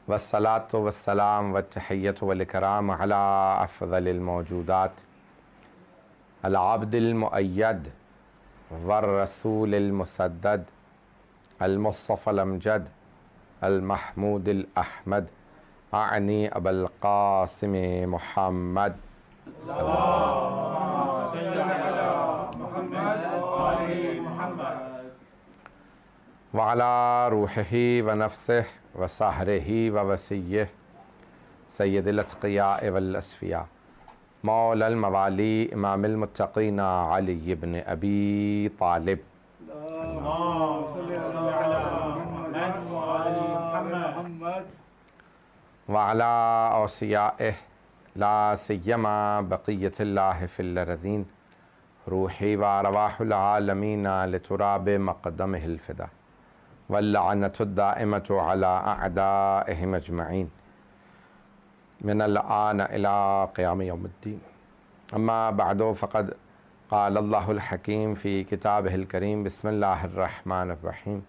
वस्सलातु वस्सलाम वत्तहिय्यतु वल इकराम अला अफ़ज़लिल मौजूदात अल अब्दिल मुअय्यद वर रसूलिल मुसद्दद अल मुस्तफ़ल अमजद अल महमूदिल अहमद आनी अबुल क़ासिम मुहम्मद व अला रूहिही व नफ्सिही व सहरिही व वसिय्यिही सय्यदिल अत्क़ियाए वल अस्फ़िया मौलल मवाली इमामिल मुत्तक़ीन अली इब्न अबी तालिब व अला औसियाइही ला सिय्यमा बक़िय्यतिल्लाहि फ़िल अर्ज़ीन रूही व अरवाहुल आलमीन लितुराब मक़दमिहिल फ़िदा वल्लअनतुद दाइमतु अला अअदाइहिम अजमईन मिनल आन इला क़ियाम यौमिद्दीन अम्मा बअदु फ़क़द क़ालल्लाहुल हकीम फ़ी किताबिहिल करीम बिस्मिल्लाहिर रहमानिर रहीम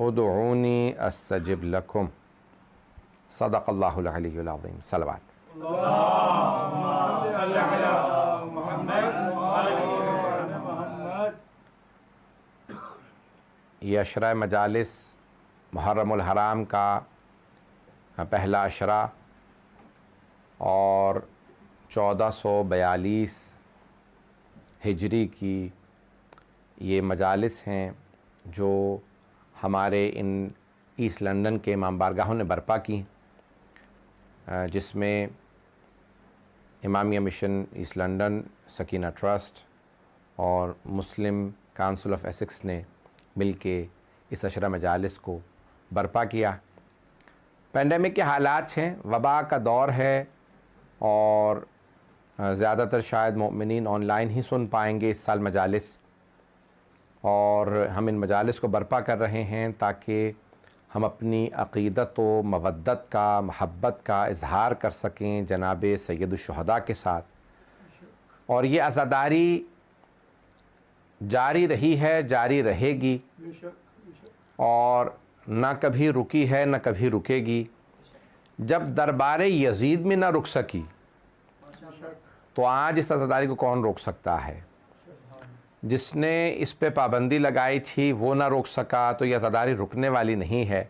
उदऊनी अस्तजिब लकुम सदक़ल्लाहुल अलीयुल अज़ीम। सलवात। ये अशरा मजालिस मुहर्रमुल हराम का पहला अशरा और 1442 हिजरी की ये मजालिस हैं जो हमारे इन ईस्ट लंदन के इमाम बारगाहों ने बर्पा की, जिसमें Imamia mission east London, Sakina trust और मुस्लिम काउंसिल ऑफ एसेक्स ने मिल के इस अशरा मजालिस को बर्पा किया। पेंडेमिक के हालात हैं, वबा का दौर है और ज़्यादातर शायद मोमिनीन ऑनलाइन ही सुन पाएंगे इस साल मजालिस, और हम इन मजालिस को बर्पा कर रहे हैं ताकि हम अपनी अक़ीदत व मवद्दत का, महब्बत का इज़हार कर सकें जनाब सैयदुश्शुहदा के साथ। और ये अज़ादारी जारी रही है, जारी रहेगी और ना कभी रुकी है ना कभी रुकेगी। जब दरबार यजीद में ना रुक सकी तो आज इस अज़ादारी को कौन रोक सकता है। जिसने इस पे पाबंदी लगाई थी वो ना रोक सका तो यह अज़ादारी रुकने वाली नहीं है।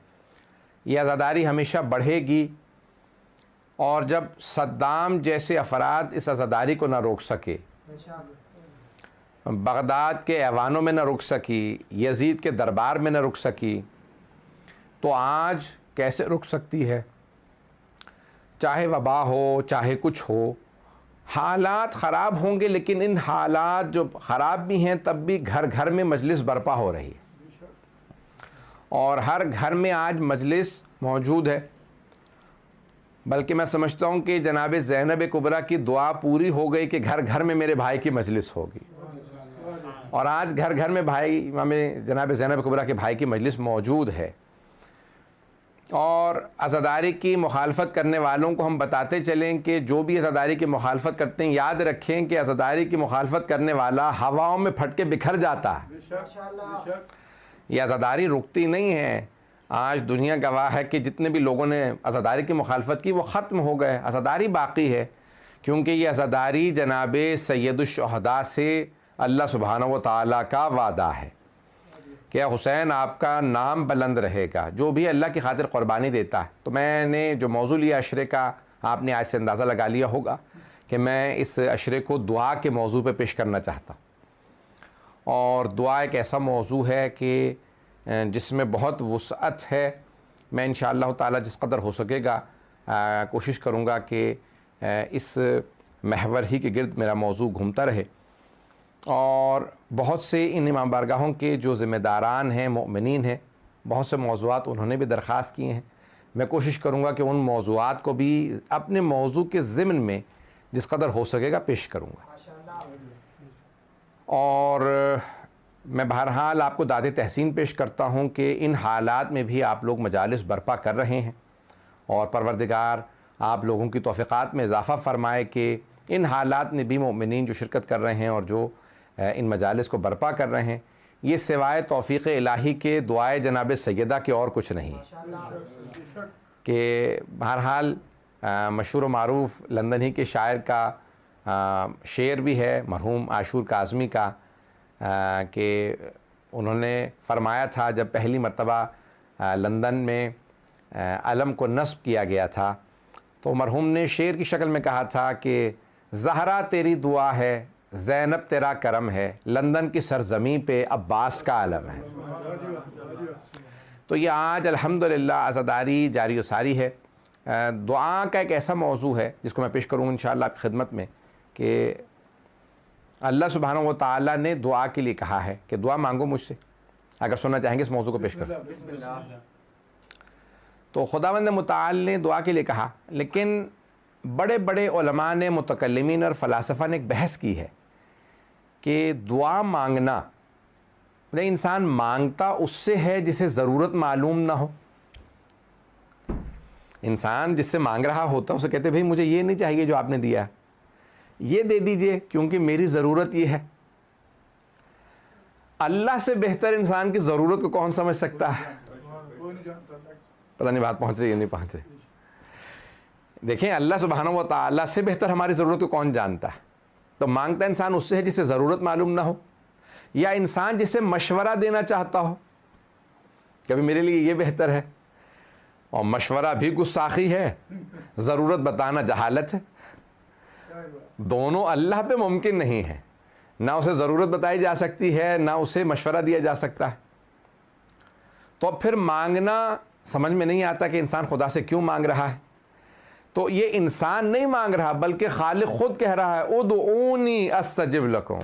यह अज़ादारी हमेशा बढ़ेगी, और जब सद्दाम जैसे अफराद इस अज़ादारी को ना रोक सके, बगदाद के ऐवानों में न रुक सकी, यजीद के दरबार में न रुक सकी, तो आज कैसे रुक सकती है। चाहे वबा हो, चाहे कुछ हो, हालात ख़राब होंगे, लेकिन इन हालात जो ख़राब भी हैं तब भी घर घर में मजलिस बर्पा हो रही है और हर घर में आज मजलिस मौजूद है। बल्कि मैं समझता हूँ कि जनाब ज़ैनब कुबरा की दुआ पूरी हो गई कि घर घर में मेरे भाई की मजलिस होगी, और आज घर घर में भाई इमाम जनाब ज़ैनब कुबरा के भाई की मजलिस मौजूद है। और अज़ादारी की मुखालफत करने वालों को हम बताते चलें कि जो भी अज़ादारी की मुखालफत करते हैं, याद रखें कि अज़ादारी की मुखालफत करने वाला हवाओं में फट के बिखर जाता है। यह अज़ादारी रुकती नहीं है। आज दुनिया गवाह है कि जितने भी लोगों ने अज़ादारी की मुखालफत की वो ख़त्म हो गए, अज़ादारी बाकी है, क्योंकि ये अज़ादारी जनाब सैयदुश्शुहदा से अल्लाह सुब्हानहू व तआला का वादा है कि हुसैन आपका नाम बुलंद रहेगा, जो भी अल्लाह की खातिर क़ुरबानी देता है। तो मैंने जो मौजू लिया अशरे का, आपने आज से अंदाज़ा लगा लिया होगा कि मैं इस अशरे को दुआ के मौजू पे पेश करना चाहता हूँ। और दुआ एक ऐसा मौजू है कि जिसमें बहुत वुसअत है। मैं इंशाअल्लाह ताला जिस कदर हो सकेगा कोशिश करूँगा कि इस महवर ही के गिर्द मेरा मौजू घूमता रहे। और बहुत से इन इमाम बारगाहों के जो ज़िम्मेदारान हैं, मोमिनीन हैं, बहुत से मौज़ूआत उन्होंने भी दरख्वास्त किए हैं। मैं कोशिश करूँगा कि उन मौज़ूआत को भी अपने मौजू के ज़िम्न में जिस कदर हो सकेगा पेश करूँगा। और मैं बहरहाल आपको दाद तहसीन पेश करता हूँ कि इन हालात में भी आप लोग मजालिस बर्पा कर रहे हैं, और परवरदिगार आप लोगों की तौफ़ीक़ात में इजाफ़ा फ़रमाए कि इन हालात में भी मोमिनीन जो शिरकत कर रहे हैं और जो इन मजालिस को बर्पा कर रहे हैं, ये सिवाय तौफ़ीक़ इलाही के दुआए जनाब सैयदा के और कुछ नहीं। कि बहरहाल मशहूर मारूफ़ लंदन ही के शायर का शेर भी है मरहूम आशूर काज़मी का, कि उन्होंने फ़रमाया था जब पहली मर्तबा लंदन में अलम को नस्ब किया गया था, तो मरहूम ने शेर की शक्ल में कहा था कि ज़हरा तेरी दुआ है, ज़ैनब तेरा करम है, लंदन की सरज़मीं पे अब्बास का आलम है। तो ये आज अल्हम्दुलिल्लाह आज़ादारी जारी व सारी है। दुआ का एक ऐसा मौजू है जिसको मैं पेश करूँगा इंशाअल्लाह आपकी खिदमत में, कि अल्लाह सुब्हानहू व तआला ने दुआ के लिए कहा है कि दुआ मांगो मुझसे। अगर सुनना चाहेंगे इस मौजू को पेश करूँ तो खुदावंद मुताल ने दुआ के लिए कहा, लेकिन बड़े बड़े उलमा ने, मुतकल्लिमीन और फ़लासफ़ा ने एक बहस की है कि दुआ मांगना, मतलब इंसान मांगता उससे है जिसे ज़रूरत मालूम ना हो। इंसान जिससे मांग रहा होता है उसे कहते भाई मुझे ये नहीं चाहिए जो आपने दिया, ये दे दीजिए क्योंकि मेरी ज़रूरत ये है। अल्लाह से बेहतर इंसान की ज़रूरत को कौन समझ सकता है? पता नहीं बात पहुँच रही है नहीं पहुँच रही। देखें, अल्लाह सुब्हानहू व तआला से बेहतर हमारी ज़रूरत को कौन जानता है? तो मांगता इंसान उससे है जिसे ज़रूरत मालूम ना हो, या इंसान जिसे मशवरा देना चाहता हो, कभी मेरे लिए ये बेहतर है, और मशवरा भी गुस्साखी है, ज़रूरत बताना जहालत है। दोनों अल्लाह पे मुमकिन नहीं है, ना उसे ज़रूरत बताई जा सकती है ना उसे मशवरा दिया जा सकता है। तो अब फिर मांगना समझ में नहीं आता कि इंसान खुदा से क्यों मांग रहा है। तो ये इंसान नहीं मांग रहा बल्कि खालिक खुद कह रहा है उदऊनी अस्तजिब लकुम,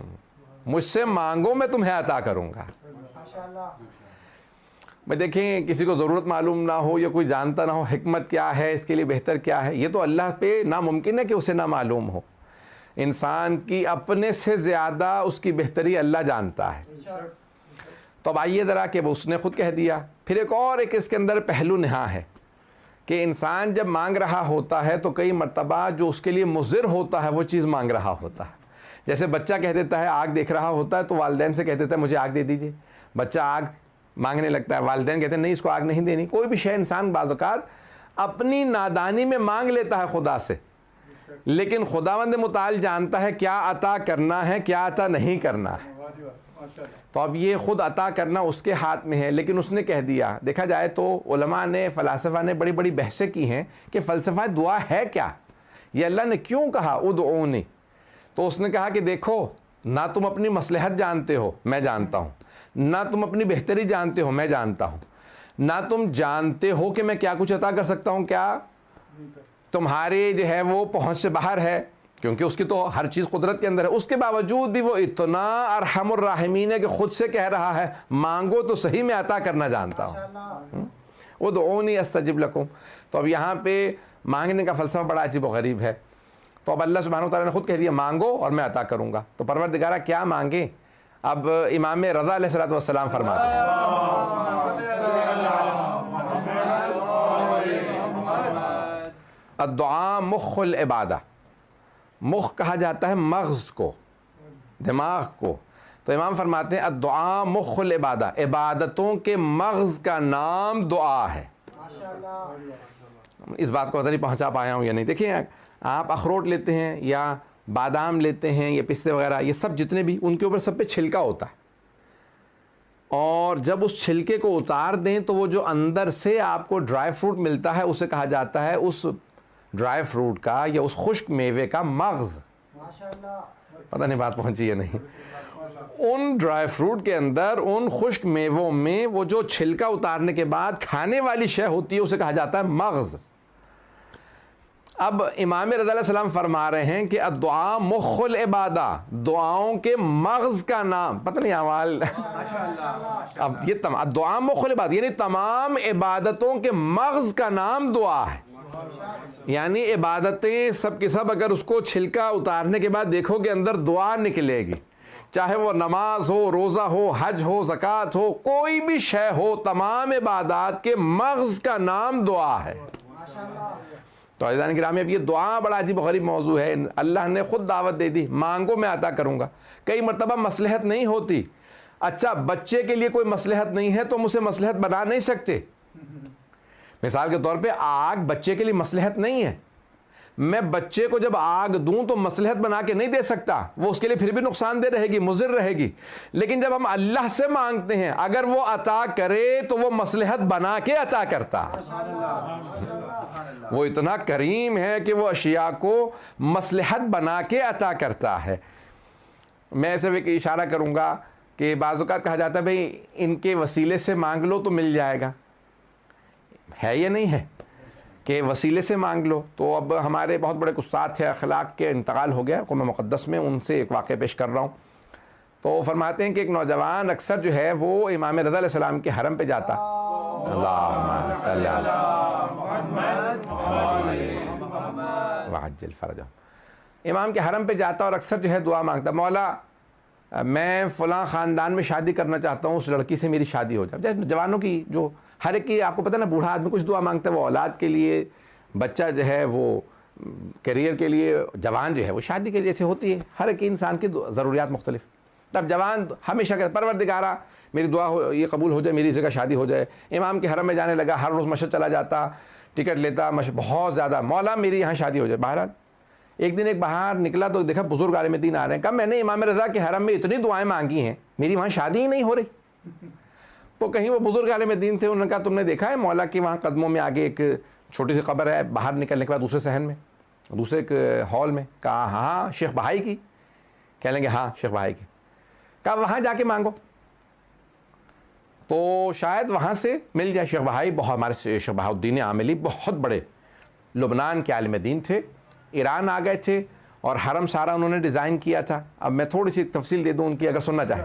मुझसे मांगो मैं तुम्हें अता करूँगा। मैं देखें, किसी को ज़रूरत मालूम ना हो या कोई जानता ना हो हिकमत क्या है, इसके लिए बेहतर क्या है, ये तो अल्लाह पे नामुमकिन है कि उसे ना मालूम हो। इंसान की अपने से ज़्यादा उसकी बेहतरी अल्लाह जानता है। तो अब आइए ज़रा कि वो उसने खुद कह दिया। फिर एक इसके अंदर पहलू नहा है कि इंसान जब मांग रहा होता है तो कई मर्तबा जो उसके लिए मुज़िर होता है वो चीज़ मांग रहा होता है। जैसे बच्चा कह देता है, आग देख रहा होता है तो वालिदैन से कह देता है मुझे आग दे दीजिए। बच्चा आग मांगने लगता है, वालिदैन कहते हैं नहीं इसको आग नहीं देनी। कोई भी शय इंसान बाज़ औक़ात अपनी नादानी में मांग लेता है खुदा से, लेकिन खुदावंद मुताल जानता है क्या अता करना है क्या अता नहीं करना है। तो अब ये खुद अता करना उसके हाथ में है, लेकिन उसने कह दिया। देखा जाए तो उलमा ने, फ़लासफ़ा ने बड़ी बड़ी बहसें की हैं कि फ़लसफ़ा दुआ है क्या, ये अल्लाह ने क्यों कहा उदऊनी। तो उसने कहा कि देखो, ना तुम अपनी मसलहत जानते हो मैं जानता हूँ, ना तुम अपनी बेहतरी जानते हो मैं जानता हूँ, ना तुम जानते हो कि मैं क्या कुछ अता कर सकता हूँ, क्या तुम्हारे जो है वो पहुँच से बाहर है, क्योंकि उसकी तो हर चीज़ कुदरत के अंदर है। उसके बावजूद भी वो इतना अरहमुर राहिमीन है कि खुद से कह रहा है मांगो तो सही मैं अता करना जानता हूँ। उदऊनी अस्तजिब लकुम। तो अब यहाँ पे मांगने का फ़लसफ़ा बड़ा अजीब व गरीब है। तो अब अल्लाह सुब्हानहू व तआला ने खुद कह दिया मांगो और मैं अता करूँगा। तो परवरदिगारा क्या मांगे? अब इमाम रज़ा अलैहिस्सलातु वस्सलाम फरमाते हैं, अद्दुआ मुख्खुल इबादा। मुख कहा जाता है मग़ज़ को, दिमाग को। तो इमाम फरमाते हैं अद्दुआ मुख्खुल इबादा, इबादतों के मग़ज़ का नाम दुआ है। इस बात को पता नहीं पहुँचा पाया हूँ या नहीं। देखिए, आप अखरोट लेते हैं या बादाम लेते हैं या पिस्ते वगैरह, ये सब जितने भी, उनके ऊपर सब पे छिलका होता है, और जब उस छिलके को उतार दें तो वो जो अंदर से आपको ड्राई फ्रूट मिलता है उसे कहा जाता है, उस ड्राई फ्रूट का या उस खुश्क मेवे का मग़ज़। पता नहीं बात पहुंची है नहीं। उन ड्राई फ्रूट के अंदर, उन खुश्क मेवों में वो जो छिलका उतारने के बाद खाने वाली शय होती है उसे कहा जाता है मग़ज़। अब इमाम रज़ा अलैहिस्सलाम फरमा रहे हैं कि अद्दुआ मुख्खुल इबादा, दुआओं के मग़ज़ का नाम, पता नहीं अमाल अब ये अद्दुआ मुख्खुल इबादा यानी तमाम इबादतों के मग़ज़ का नाम दुआ है। यानी इबादतें सब के सब अगर उसको छिलका उतारने के बाद देखोगे अंदर दुआ निकलेगी, चाहे वो नमाज हो, रोज़ा हो, हज हो, ज़कात हो, कोई भी शय हो, तमाम इबादत के मग़ज़ का नाम दुआ है। तो अज़ीज़ान किराम, अब ये दुआ बड़ा अजीब गरीब मौजू है। अल्लाह ने खुद दावत दे दी मांगो मैं अता करूँगा। कई मरतबा मसलहत नहीं होती, अच्छा, बच्चे के लिए कोई मसलहत नहीं है तो हम उसे मसलहत बना नहीं सकते। मिसाल के तौर पे आग बच्चे के लिए मसलहत नहीं है, मैं बच्चे को जब आग दूं तो मसलहत बना के नहीं दे सकता, वो उसके लिए फिर भी नुकसानदेह रहेगी, मुज़िर रहेगी। लेकिन जब हम अल्लाह से मांगते हैं, अगर वो अता करे तो वो मसलहत बना के अता करता है। वो इतना करीम है कि वो अशिया को मसलहत बना के अता करता है। मैं सिर्फ एक इशारा करूंगा कि बाज़ औक़ात कहा जाता है भाई इनके वसीले से मांग लो तो मिल जाएगा, है या नहीं है कि वसीले से मांग लो। तो अब हमारे बहुत बड़े उस्ताद थे, अखलाक के इंतकाल हो गया क़ौम मुक़द्दस में, उनसे एक वाक़या पेश कर रहा हूँ। तो फरमाते हैं कि एक नौजवान अक्सर जो है वो इमाम रज़ा अलैहिस्सलाम के हरम पे जाता, अल्लाहुम्मा सल्ली अला वअज्जिल फ़रजहु, इमाम के हरम पे जाता और अक्सर जो है दुआ मांगता, मौला मैं फ़लाँ ख़ानदान में शादी करना चाहता हूँ, उस लड़की से मेरी शादी हो जाए। जवानों की जो हर एक की आपको पता है ना, बूढ़ा आदमी कुछ दुआ मांगता है, वो औलाद के लिए, बच्चा जो है वो करियर के लिए, जवान जो है वो शादी के जैसे होती है, हर एक इंसान की ज़रूरियात मुख्तलिफ। तब जवान हमेशा कहता परवरदिगारा मेरी दुआ हो, ये कबूल हो जाए, मेरी जगह शादी हो जाए। इमाम के हरम में जाने लगा, हर रोज़ मशहद चला जाता, टिकट लेता, बहुत ज़्यादा, मौला मेरी यहाँ शादी हो जाए। बहरहाल एक दिन एक बाहर निकला तो देखा बुजुर्ग आलिम दीन आ रहे हैं। कहा मैंने इमाम रज़ा के हरम में इतनी दुआएं मांगी हैं, मेरी वहाँ शादी ही नहीं हो रही। तो कहीं वो बुजुर्ग आलिम दीन थे, उन्होंने कहा तुमने देखा है मौला के वहाँ कदमों में आगे एक छोटी सी कब्र है, बाहर निकलने के बाद दूसरे सहन में, दूसरे एक हॉल में। कहा हाँ शेख बहाई की। कह लेंगे हाँ शेख बहाई की। कहा वहाँ जाके मांगो तो शायद वहाँ से मिल जाए। शेख बहाई बहुत, हमारे शेख बहाउद्दीन आमिली बहुत बड़े लुबनान के आलिम दीन थे, ईरान आ गए थे और हरम सारा उन्होंने डिज़ाइन किया था। अब मैं थोड़ी सी तफसील दे दूँ उनकी, अगर सुनना चाहे।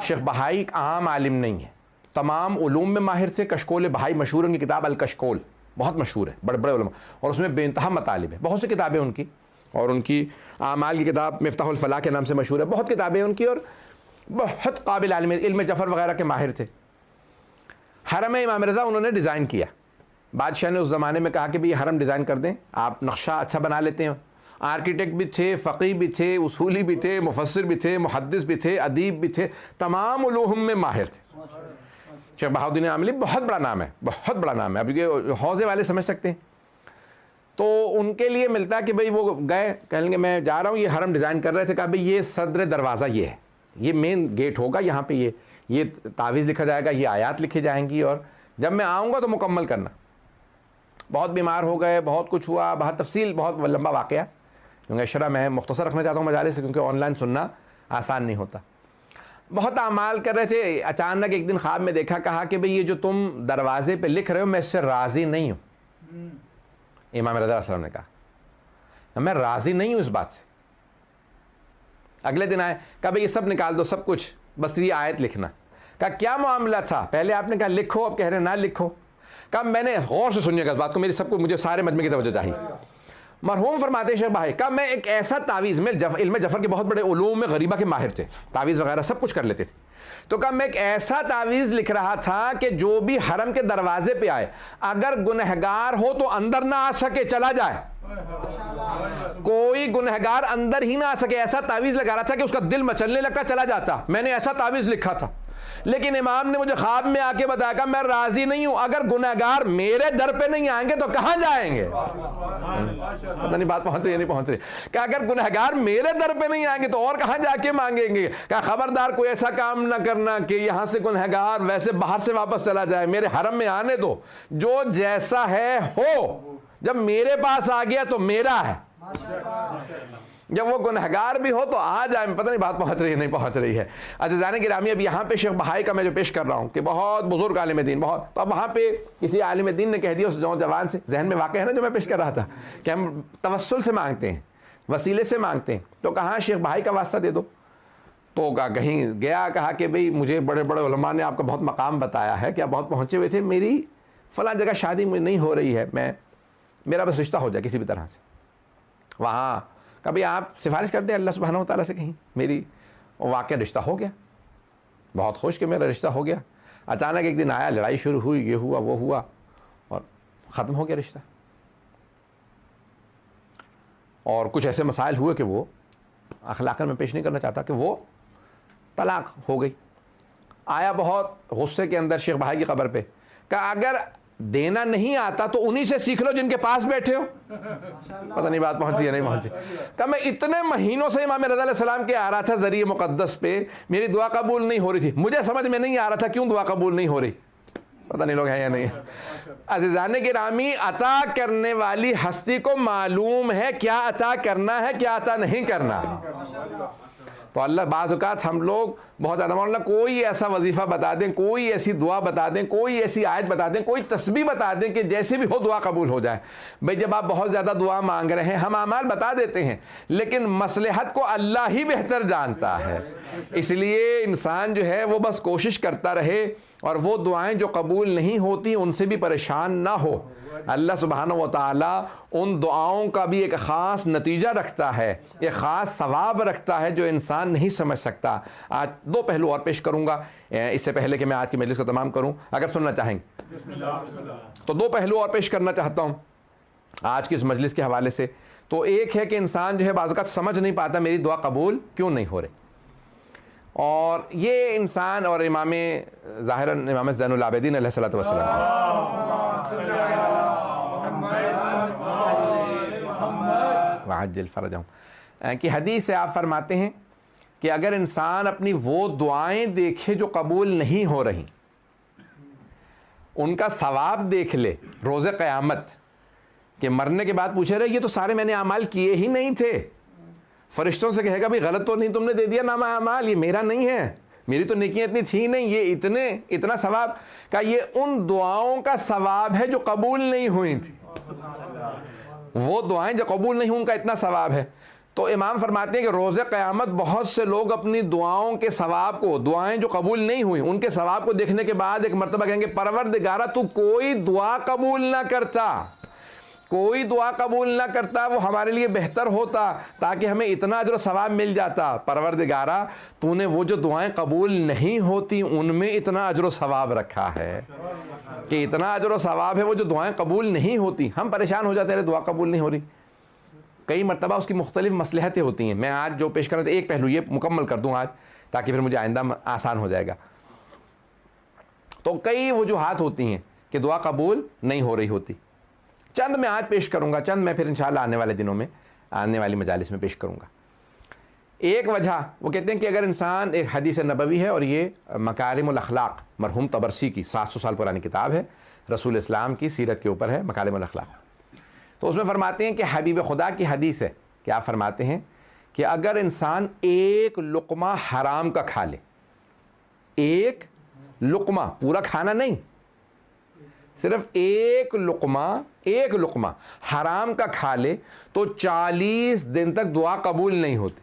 शेख बहाई एक आम आलिम नहीं है, तमाम उलूम में माहिर थे। कशकोल बहाई मशहूर, उनकी किताब अल कशकोल बहुत मशहूर है, बड़े बड़े उलमा, और उसमें बेइंतहा मतालिब है, बहुत सी किताबें उनकी, और उनकी आमाल की किताब मिफ्ताहुल फलाह के नाम से मशहूर है, बहुत किताबें उनकी, और बहुत काबिल आलिम, इल्म जफ़र वगैरह के माहिर थे। हरम इमाम रज़ा उन्होंने डिज़ाइन किया। बादशाह ने उस ज़माने में कहा कि भाई हरम डिज़ाइन कर दें, आप नक्शा अच्छा बना लेते हैं। आर्किटेक्ट भी थे, फ़क़ीह भी थे, उसूली भी थे, मुफस्सिर भी थे, मुहद्दिस भी थे, अदीब भी थे, तमाम उलूम में माहिर थे। शेख बहाउद्दीन आमिली बहुत बड़ा नाम है, बहुत बड़ा नाम है। अब ये हौज़े वाले समझ सकते हैं। तो उनके लिए मिलता है कि भाई वो गए, कहेंगे मैं जा रहा हूँ, ये हरम डिज़ाइन कर रहे थे। कहा भाई ये सदर दरवाज़ा ये है, ये मेन गेट होगा, यहाँ पे ये तावीज़ लिखा जाएगा, ये आयात लिखी जाएंगी, और जब मैं आऊँगा तो मुकम्मल करना। बहुत बीमार हो गए, बहुत कुछ हुआ, बहुत तफसील, बहुत लंबा वाक़या, क्योंकि अशरा मैं मुख्तसर रखना चाहता हूँ मजालिस से, क्योंकि ऑनलाइन सुनना आसान नहीं होता। बहुत आमाल कर रहे थे, अचानक एक दिन ख्वाब में देखा, कहा कि भाई ये जो तुम दरवाजे पे लिख रहे हो मैं इससे राज़ी नहीं हूँ। इमाम रज़ा अलैहिस्सलाम ने कहा मैं राज़ी नहीं हूँ इस बात से। अगले दिन आए, कहा भाई ये सब निकाल दो, सब कुछ, बस ये आयत लिखना। कहा क्या मामला था? पहले आपने कहा लिखो, अब कह रहे ना लिखो। कहा मैंने, गौर से सुनिएगा इस बात को, मेरी सबको, मुझे सारे मजमे की तवज्जो चाहिए। मरहूम फरमाते शेख बहाई, कहा मैं एक ऐसा तावीज़ में, इल्म जफ़र के बहुत बड़े उलूम में गरीबा के माहिर थे, तावीज़ वगैरह सब कुछ कर लेते थे। तो कहा मैं एक ऐसा तावीज़ लिख रहा था कि जो भी हरम के दरवाजे पे आए, अगर गुनहगार हो तो अंदर ना आ सके, चला जाए, कोई गुनहगार अंदर ही ना आ सके। ऐसा तावीज़ लगा रहा था कि उसका दिल मचलने लगता, चला जाता। मैंने ऐसा तावीज़ लिखा था, लेकिन इमाम ने मुझे ख्वाब में आके बताया कि मैं राजी नहीं हूं, अगर गुनहगार मेरे दर पे नहीं आएंगे तो कहां जाएंगे? पता नहीं बात पहुंच रही है नहीं पहुंच रही। कि अगर गुनहगार मेरे दर पे नहीं आएंगे तो और कहां जाके मांगेंगे? क्या खबरदार कोई ऐसा काम ना करना कि यहां से गुनहगार वैसे बाहर से वापस चला जाए, मेरे हरम में आने दो, जो जैसा है हो, जब मेरे पास आ गया तो मेरा है, जब वो गुनहगार भी हो तो आ जाए। पता नहीं बात पहुंच रही है नहीं पहुंच रही है। अच्छा जाने गिरामी, अब यहाँ पे शेख बहाई का मैं जो पेश कर रहा हूँ कि बहुत बुजुर्ग आलिम दीन, बहुत, तो अब वहाँ पे किसी आलिम दीन ने कह दिया उस नौजवान से, जहन में वाक़या है ना जो मैं पेश कर रहा था, कि हम तवस्सुल से मांगते हैं, वसीले से मांगते हैं। तो कहा शेख बहाई का वास्ता दे दो। तो कहीं गया, कहा कि भाई मुझे बड़े बड़े उलमा ने आपका बहुत मकाम बताया है कि आप बहुत पहुँचे हुए थे, मेरी फ़लाँ जगह शादी नहीं हो रही है, मेरा बस रिश्ता हो जाए किसी भी तरह से। वहाँ कभी आप सिफारिश कर दें अल्लाह सुब्हानहू व तआला से कहीं, मेरी वाक़या रिश्ता हो गया, बहुत खुश कि मेरा रिश्ता हो गया। अचानक एक दिन आया, लड़ाई शुरू हुई, ये हुआ वो हुआ, और ख़त्म हो गया रिश्ता। और कुछ ऐसे मसाइल हुए कि वो अखलाकन में पेश नहीं करना चाहता, कि वो तलाक हो गई। आया बहुत गुस्से के अंदर शेख भाई की कब्र पे, कहा अगर देना नहीं आता तो उन्हीं से सीख लो जिनके पास बैठे हो। पता नहीं बात पहुंची या नहीं पहुंची। कहा मैं इतने महीनों से इमाम रज़ा अलैहिस्सलाम के आ रहा था जरिए मुक़द्दस पे, मेरी दुआ कबूल नहीं हो रही थी, मुझे समझ में नहीं आ रहा था क्यों दुआ कबूल नहीं हो रही। पता नहीं लोग हैं या नहीं। अज़ीज़ान गिरामी, अता करने वाली हस्ती को मालूम है क्या अता करना है, क्या अता नहीं करना। तो अल्लाह बाज़ औक़ात हम लोग बहुत ज़्यादा मौलाना कोई ऐसा वजीफ़ा बता दें, कोई ऐसी दुआ बता दें, कोई ऐसी आयत बता दें, कोई तस्बीह बता दें कि जैसे भी हो दुआ कबूल हो जाए। भाई जब आप बहुत ज़्यादा दुआ मांग रहे हैं, हम अमाल बता देते हैं, लेकिन मसलहत को अल्लाह ही बेहतर जानता है। इसलिए इंसान जो है वो बस कोशिश करता रहे और वो दुआएं जो कबूल नहीं होती उनसे भी परेशान ना हो। अल्लाह सुब्हानहू व तआला उन दुआओं का भी एक ख़ास नतीजा रखता है, एक ख़ास सवाब रखता है जो इंसान नहीं समझ सकता। आज दो पहलू और पेश करूँगा इससे पहले कि मैं आज की मजलिस को तमाम करूँ, अगर सुनना चाहेंगे तो दो पहलू और पेश करना चाहता हूँ आज की इस मजलिस के हवाले से। तो एक है कि इंसान जो है बाज़ औक़ात समझ नहीं पाता मेरी दुआ कबूल क्यों नहीं हो रही, और ये इंसान और इमाम ज़ाहिरन इमाम ज़ैनुल आबिदीन अलैहिस्सलातु वस्सलाम वाज्जिल फ़रजहुम की हदीस से आप फरमाते हैं कि अगर इंसान अपनी वो दुआएं देखे जो कबूल नहीं हो रही, उनका सवाब देख ले रोज़े क़यामत कि मरने के बाद पूछे रहे ये तो सारे मैंने अमाल किए ही नहीं थे, फरिश्तों से कहेगा भाई गलत तो नहीं तुमने दे दिया नामा अमाल, ये मेरा नहीं है, मेरी तो नेकियां इतनी थी नहीं, ये इतना सवाब का, ये उन दुआओं का सवाब है जो कबूल नहीं हुई थी। वो दुआएं जो कबूल नहीं हुई उनका इतना सवाब है। तो इमाम फरमाते हैं कि रोज़े क़यामत बहुत से लोग अपनी दुआओं के सवाब को, दुआएं जो कबूल नहीं हुई उनके सवाब को देखने के बाद एक मरतबा कहेंगे परवरदिगारा तू कोई दुआ कबूल ना करता, कोई दुआ कबूल ना करता, वो हमारे लिए बेहतर होता ताकि हमें इतना अजर सवाब मिल जाता। परवरदिगारा तूने वो जो दुआएं कबूल नहीं होती उनमें इतना अजर सवाब रखा है कि इतना अजर सवाब है वो जो दुआएं कबूल नहीं होती। हम परेशान हो जाते हैं दुआ कबूल नहीं हो रही, कई मरतबा उसकी मुख्तलिफ मसलहतें होती हैं। मैं आज जो पेश कर रहा था एक पहलू ये मुकम्मल कर दूँ आज ताकि फिर मुझे आइंदा आसान हो जाएगा। तो कई वजूहात होती हैं कि दुआ कबूल नहीं हो रही होती, चंद मैं आज पेश करूंगा, चंद मैं फिर इंशाअल्लाह आने वाले दिनों में आने वाली मजालिस में पेश करूंगा। एक वजह वो कहते हैं कि अगर इंसान, एक हदीस नबवी है और ये मकारिमुल अखलाक मरहूम तबरसी की 700 साल पुरानी किताब है, रसूल इस्लाम की सीरत के ऊपर है मकारिमुल अखलाक। तो उसमें फरमाते हैं कि हबीब खुदा की हदीस है कि आप फरमाते हैं कि अगर इंसान एक लुक़मा हराम का खा ले, एक लुक़मा, पूरा खाना नहीं, सिर्फ एक लुक़मा हराम का खा ले तो 40 दिन तक दुआ कबूल नहीं होती,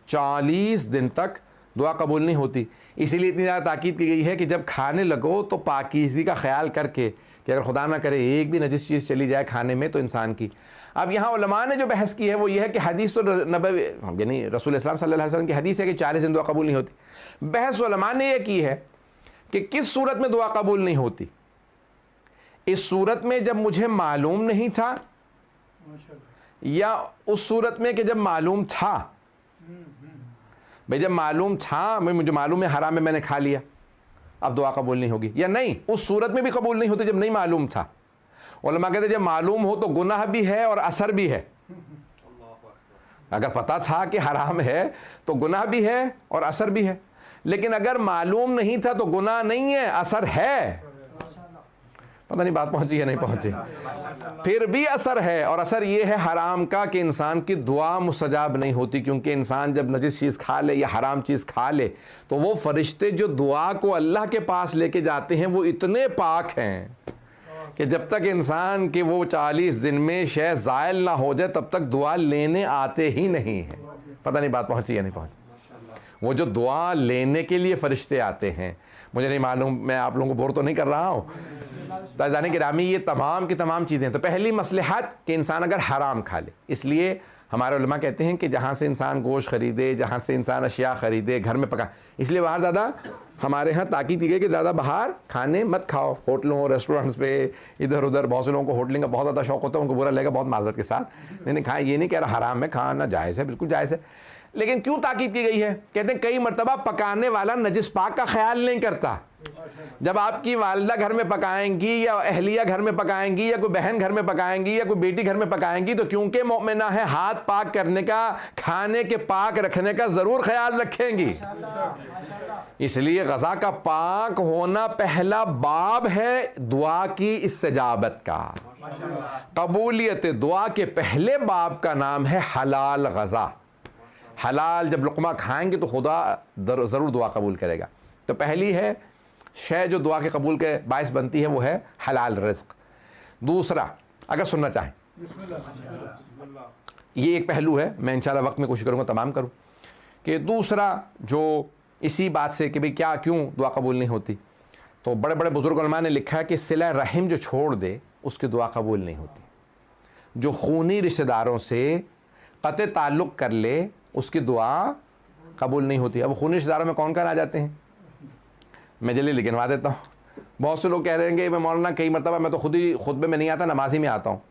40 दिन तक दुआ कबूल नहीं होती। इसीलिए इतनी ज़्यादा ताकीद की गई है कि जब खाने लगो तो पाकीज़गी का ख्याल करके कि अगर खुदा ना करे एक भी नजिस चीज़ चली जाए खाने में तो इंसान की। अब यहाँ उलमा ने जो बहस की है वो ये है कि हदीस तो नबवी यानी रसूल इस्लाम सल्लल्लाहु अलैहि वसल्लम की हदीस है कि 40 दिन दुआ कबूल नहीं होती। बहस उलमा ने यह की है कि किस सूरत में दुआ कबूल नहीं होती। इस सूरत में जब मुझे मालूम नहीं था, या उस सूरत में कि जब मालूम था। भाई जब मालूम था, मुझे मालूम है हराम में मैंने खा लिया, अब दुआ कबूल नहीं होगी, या नहीं उस सूरत में भी कबूल नहीं होती जब नहीं मालूम था। उलमा कहते जब मालूम हो तो गुनाह भी है और असर भी है। अगर पता था कि हराम है तो गुनाह भी है और असर भी है, लेकिन अगर मालूम नहीं था तो गुनाह नहीं है, असर है। पता नहीं बात पहुंची या नहीं पहुंची, फिर भी असर है, और असर ये है हराम का कि इंसान की दुआ मुस्तजाब नहीं होती, क्योंकि इंसान जब नजिस चीज़ खा ले या हराम चीज़ खा ले तो वो फरिश्ते जो दुआ को अल्लाह के पास लेके जाते हैं वो इतने पाक हैं कि जब तक इंसान के वो 40 दिन में शय ज़ायल ना हो जाए तब तक दुआ लेने आते ही नहीं हैं। पता नहीं बात पहुंची या नहीं पहुंची। वो जो दुआ लेने के लिए फरिश्ते आते हैं, मुझे नहीं मालूम, मैं आप लोगों को बोर तो नहीं कर रहा हूँ। ताज़ाने गिरामी ये तमाम की तमाम चीज़ें, तो पहली मसलहत कि इंसान अगर हराम खा ले, इसलिए हमारे उलमा कहते हैं कि जहाँ से इंसान गोश्त ख़रीदे, जहाँ से इंसान अशिया ख़रीदे, घर में पका, इसलिए बाहर ज़्यादा हमारे यहाँ ताकीद की गई कि ज़्यादा बाहर खाने मत खाओ, होटलों रेस्टोरेंट्स पे इधर उधर। बहुत से लोगों को होटलिंग का बहुत ज़्यादा शौक़ होता है, उनको बुरा लगेगा बहुत माज़रत के साथ, नहीं खाएं, ये नहीं कह रहा हराम है, खाना जायज़ है, बिल्कुल जायज़ है, लेकिन क्यों ताकीद की गई है? कहते हैं कई मरतबा पकाने वाला नजिस पाक का ख्याल नहीं करता। जब आपकी वालिदा घर में पकाएंगी या अहलिया घर में पकाएंगी या कोई बहन घर में पकाएंगी या कोई बेटी घर में पकाएंगी, तो क्योंकि मोमिना है हाथ पाक करने का, खाने के पाक रखने का ज़रूर ख्याल रखेंगी। इसलिए ग़ज़ा का पाक होना पहला बाब है दुआ की इस्तिजाबत का। कबूलियत दुआ के पहले बाब का नाम है हलाल ग़ज़ा। हलाल जब लुक़मा खाएंगे तो खुदा ज़रूर दुआ कबूल करेगा। तो पहली है शय जो दुआ के कबूल के बायस बनती है वो है हलाल रिज़्क़। दूसरा, अगर सुनना चाहें, ये एक पहलू है, मैं इंशाल्लाह वक्त में कोशिश करूँगा तमाम करूँ, कि दूसरा जो इसी बात से कि भाई क्या क्यों दुआ कबूल नहीं होती, तो बड़े बड़े बुज़ुर्ग उलमा ने लिखा है कि सिला रहम जो छोड़ दे उसकी दुआ कबूल नहीं होती। जो खूनी रिश्तेदारों से क़त्ए ताल्लुक़ कर ले उसकी दुआ कबूल नहीं होती। अब खूनी रिश्तेदारों में कौन कौन आ जाते हैं, मैं जल्दी गिनवा देता हूँ। बहुत से लोग कह रहे हैं कि मैं मौलाना कई मरतबा मैं तो खुद ही खुतबे में नहीं आता, नमाजी में आता हूँ।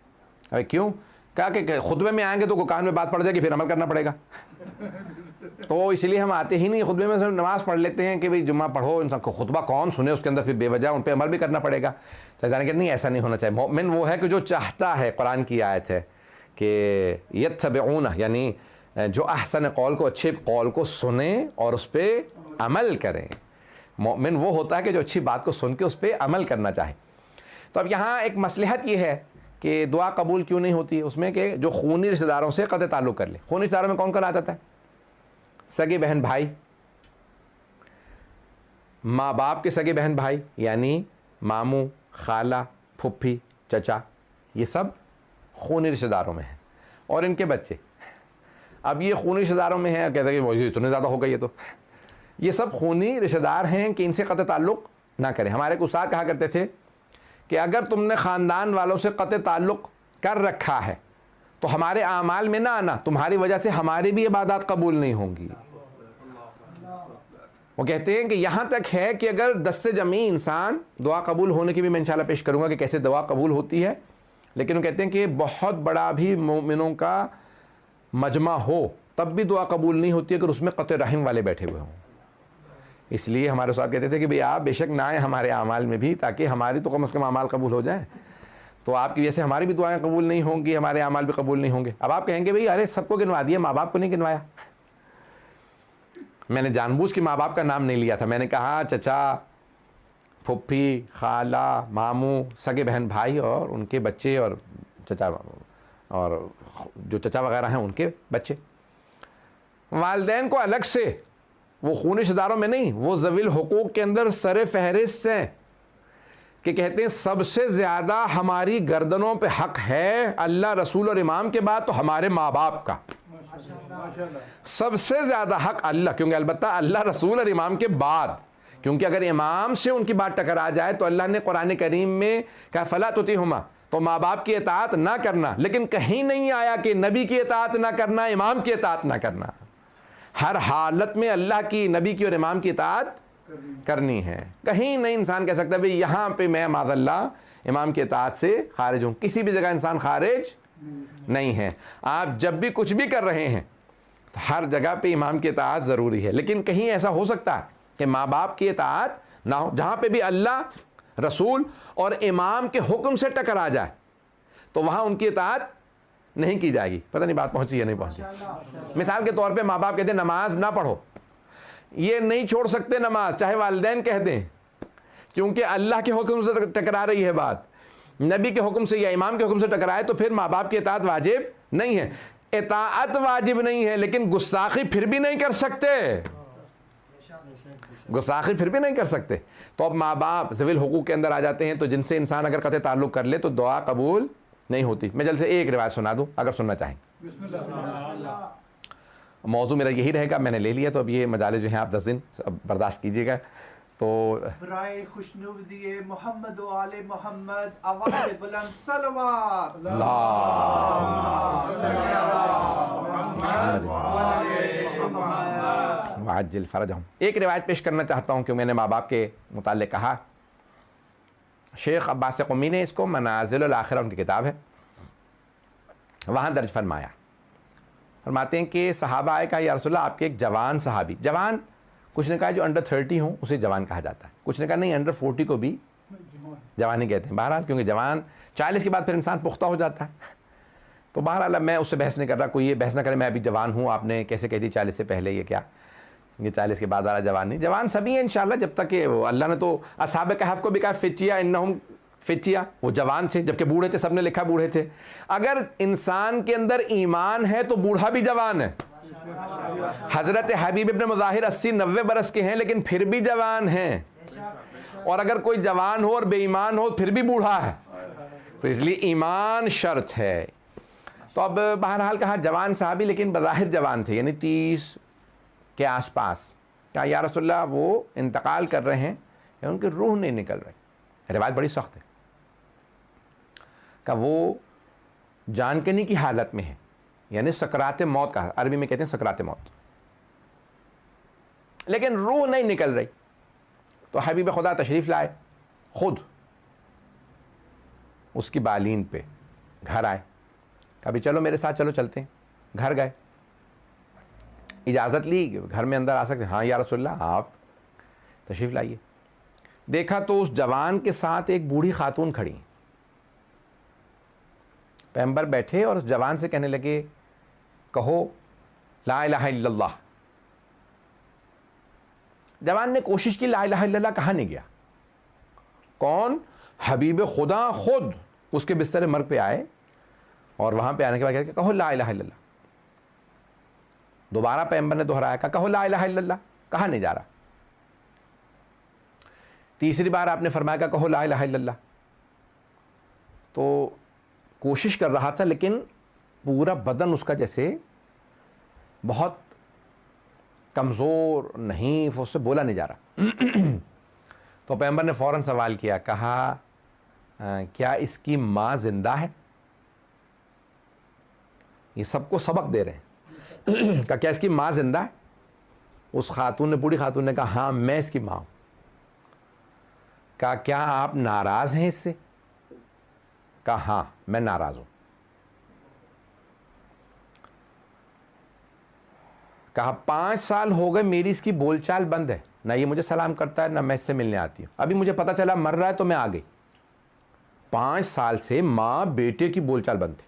अरे क्यों? कहा कि खुतबे में आएंगे तो कान में बात पड़ जाएगी, फिर अमल करना पड़ेगा। तो इसलिए हम आते ही नहीं, खुतबे में सिर्फ नमाज़ पढ़ लेते हैं कि भाई जुम्मा पढ़ो, इंसान को खुतबा कौन सुने उसके अंदर फिर बेवजह उन पर अमल भी करना पड़ेगा। तो जाने कि नहीं, ऐसा नहीं होना चाहिए। मोमिन वो है कि जो चाहता है, कुरान की आयत है कि यत्तबिऊना, यानी जो अहसन कौल को, अच्छे कौल को सुने और उस पर अमल करें। मोमिन वो होता है कि जो अच्छी बात को सुन के उस पर अमल करना चाहे। तो अब यहाँ एक मसलहत ये है कि दुआ कबूल क्यों नहीं होती है उसमें, कि जो खूनी रिश्तेदारों से क़त्ए ताल्लुक़ कर ले। खूनी रिश्तेदारों में कौन कौन आ जाता है? सगे बहन भाई, माँ बाप के सगे बहन भाई यानी मामू, खाला, फुफ्फी, चचा, ये सब खूनी रिश्तेदारों में हैं। और इनके बच्चे, अब ये खूनी रिश्तेदारों में हैं, कहते हैं कि इतने ज़्यादा हो गई, ये सब खूनी रिश्तेदार हैं कि इनसे क़त्ए ताल्लुक़ ना करें। हमारे एक उस्ताद कहा करते थे कि अगर तुमने ख़ानदान वालों से क़त्ए ताल्लुक़ कर रखा है तो हमारे आमाल में ना आना, तुम्हारी वजह से हमारी भी इबादत कबूल नहीं होंगी। वो कहते हैं कि यहाँ तक है कि अगर 10 से जमी इंसान, दुआ कबूल होने की भी मैं इंशाल्लाह पेश करूँगा कि कैसे दुआ कबूल होती है, लेकिन वो कहते हैं कि बहुत बड़ा भी मोमिनों का मजमा हो तब भी दुआ कबूल नहीं होती अगर उसमें क़त्ए रहम वाले बैठे हुए हों। इसलिए हमारे साथ कहते थे कि भाई आप बेशक ना आए हमारे आमाल में भी, ताकि हमारी तो कम से कम आमाल कबूल हो जाए। तो आपकी वजह से हमारी भी दुआएं कबूल नहीं होंगी, हमारे आमाल भी कबूल नहीं होंगे। अब आप कहेंगे भाई अरे सबको गिनवा दिया, माँ बाप को नहीं गिनवाया। मैंने जानबूझ के माँ बाप का नाम नहीं लिया था, मैंने कहा चचा, फुफ्फी, खाला, मामू, सगे बहन भाई और उनके बच्चे, और चचा और जो चचा वगैरह हैं उनके बच्चे। वालिदैन को अलग से, वो खूनी रिश्तेदारों में नहीं, वो ज़वील हुकूक के अंदर सरे फहरिस्त हैं कि कहते हैं सबसे ज़्यादा हमारी गर्दनों पे हक है अल्लाह, रसूल और इमाम के बाद तो हमारे माँ बाप का सबसे ज़्यादा हक अल्लाह, क्योंकि अलबत्ता अल्लाह, रसूल और इमाम के बाद, क्योंकि अगर इमाम से उनकी बात टकरा जाए तो अल्लाह ने कुरान करीम में कहा फला तुतीहुमा, तो माँ बाप की इताअत ना करना। लेकिन कहीं नहीं आया कि नबी की इताअत ना करना, इमाम की इताअत ना करना। हर हालत में अल्लाह की, नबी की और इमाम की इताअत करनी है। कहीं नहीं इंसान कह सकता भाई यहाँ पे मैं माज़अल्लाह इमाम की इताअत से खारिज हूँ। किसी भी जगह इंसान खारिज नहीं है। आप जब भी कुछ भी कर रहे हैं तो हर जगह पे इमाम की इताअत ज़रूरी है। लेकिन कहीं ऐसा हो सकता है कि माँ बाप की इताअत ना हो, जहाँ पे भी अल्लाह, रसूल और इमाम के हुक्म से टकरा जाए तो वहाँ उनकी इताअत नहीं की जाएगी। पता नहीं बात पहुँची या नहीं पहुँची। मिसाल के तौर पे माँ बाप कहते हैं नमाज ना पढ़ो, ये नहीं छोड़ सकते नमाज, चाहे वालिदैन कह दें, क्योंकि अल्लाह के हुक्म से टकरा रही है बात, नबी के हुक्म से या इमाम के हुक्म से टकराए तो फिर माँ बाप की इताअत वाजिब नहीं है। इताअत वाजिब नहीं है लेकिन गुस्ताखी फिर भी नहीं कर सकते, गुस्ताखी फिर भी नहीं कर सकते। तो अब माँ बाप ज़वील हुकूक के अंदर आ जाते हैं, तो जिनसे इंसान अगर क़त्ए ताल्लुक़ कर ले तो दुआ कबूल नहीं होती। मैं जल्द से एक रिवायत सुना दूँ अगर सुनना चाहें। मौजू मेरा यही रहेगा, मैंने ले लिया, तो अब ये मजाले जो हैं आप 10 दिन बर्दाश्त कीजिएगा। तो बराए खुशनुदी मोहम्मद व आले मोहम्मद, आवाज़ बुलंद सलवात वाजिल फरजहुम। एक रिवायत पेश करना चाहता हूँ, क्योंकि मैंने माँ बाप के मुताल्लिक़ कहा। शेख अब्बास क़ुमी ने इसको मनाज़िलुल आखिरा, उनकी किताब है, वहाँ दर्ज फरमाया फरमाते हैं कि सहाबा आए, कहा या रसूलल्लाह आपके एक जवान सहाबी, जवान कुछ ने कहा जो अंडर 30 हो उसे जवान कहा जाता है, कुछ ने कहा नहीं अंडर 40 को भी जवान ही कहते हैं। बहरहाल क्योंकि जवान 40 के बाद फिर इंसान पुख्ता हो जाता है, तो बहरहाल मैं उससे बहस नहीं कर रहा, कोई ये बहस ना करे मैं अभी जवान हूँ, आपने कैसे कह दी 40 से पहले, ये क्या, ये 40 के बाद वाला जवान नहीं, जवान सभी हैं इंशाल्लाह, जब तक कि अल्लाह ने तो असहाब कहफ को भी कहा फिचिया इन्नहुम फिचिया, वो जवान थे जबकि बूढ़े थे, सबने लिखा बूढ़े थे। अगर इंसान के अंदर ईमान है तो बूढ़ा भी जवान है। हजरत हबीब इब्न मुज़ाहिर 80-90 बरस के हैं लेकिन फिर भी जवान हैं, और अगर कोई जवान हो और बेईमान हो फिर भी बूढ़ा है, तो इसलिए ईमान शर्त है। तो अब बहरहाल कहा जवान साहबी लेकिन बज़ाहिर जवान थे, यानी 30 के आसपास। क्या या रसूलल्लाह वो इंतकाल कर रहे हैं या उनकी रूह नहीं निकल रही, रिवायत बड़ी सख्त है, का वो जानकनी की हालत में है, यानी सकरात मौत का, अरबी में कहते हैं सकरात मौत, लेकिन रूह नहीं निकल रही। तो हबीब खुदा तशरीफ़ लाए, खुद उसकी बालीन पे घर आए, कभी चलो मेरे साथ चलो चलते हैं, घर गए, इजाज़त ली घर में अंदर आ सकते, हाँ या रसूलल्लाह आप तशरीफ़ लाइए। देखा तो उस जवान के साथ एक बूढ़ी खातून खड़ी, पैगंबर बैठे और उस जवान से कहने लगे कहो ला इलाहा इल्लल्लाह। जवान ने कोशिश की, ला इलाहा इल्लल्लाह कहा नहीं गया। कौन? हबीब खुदा खुद उसके बिस्तर मर्ग पे आए और वहां पे आने के बाद कहते कहो ला इलाहा इल्लल्लाह। दोबारा पैगंबर ने दोहराया, कहो ला इलाहा इल्लल्लाह, कहा नहीं जा रहा। तीसरी बार आपने फरमाया कहो ला इलाहा इल्लल्लाह। तो कोशिश कर रहा था लेकिन पूरा बदन उसका जैसे बहुत कमज़ोर, नहीं, उससे बोला नहीं जा रहा। तो पैगंबर ने फ़ौरन सवाल किया, कहा क्या इसकी माँ जिंदा है? ये सबको सबक दे रहे हैं। कहा क्या इसकी माँ जिंदा है? उस खातून ने, बूढ़ी खातून ने कहा हाँ मैं इसकी माँ हूँ। कहा क्या आप नाराज़ हैं इससे? कहा हाँ मैं नाराज़ हूँ। कहा 5 साल हो गए मेरी इसकी बोलचाल बंद है, ना ये मुझे सलाम करता है ना मैं इससे मिलने आती हूँ, अभी मुझे पता चला मर रहा है तो मैं आ गई। 5 साल से माँ बेटे की बोलचाल बंद थी।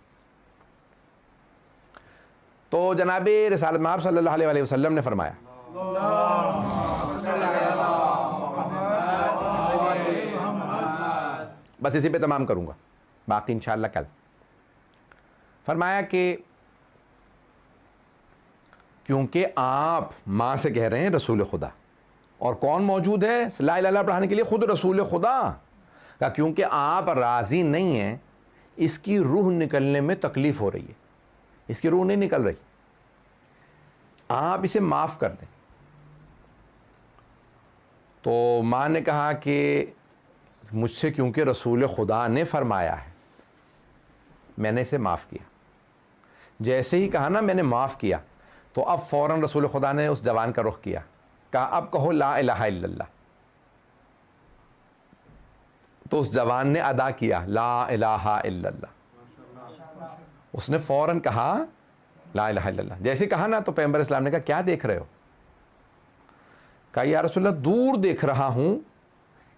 तो जनाबे रिसालत महब सल्लल्लाहु अलैहि वसल्लम ने फरमाया, बस इसी पे तमाम करूंगा, बाकी इंशाअल्लाह कल। फरमाया कि क्योंकि आप माँ से कह रहे हैं रसूल खुदा, और कौन मौजूद है ला इलाहा इल्लल्लाह पढ़ाने के लिए? खुद रसूल खुदा। का क्योंकि आप राज़ी नहीं हैं, इसकी रूह निकलने में तकलीफ़ हो रही है, इसकी रूह नहीं निकल रही, आप इसे माफ़ कर दें। तो माँ ने कहा कि मुझसे क्योंकि रसूल खुदा ने फरमाया है, मैंने इसे माफ़ किया। जैसे ही कहा ना मैंने माफ़ किया, तो अब फ़ौरन रसूल खुदा ने उस जवान का रुख किया, कहा अब कहो ला इलाहा इल्लल्लाह। तो उस जवान ने अदा किया ला इलाहा इल्लल्लाह, उसने फ़ौरन कहा ला इलाहा इल्लल्लाह। जैसे कहा ना तो पैगंबर इस्लाम ने कहा क्या देख रहे हो? कहा या रसूलल्लाह दूर देख रहा हूं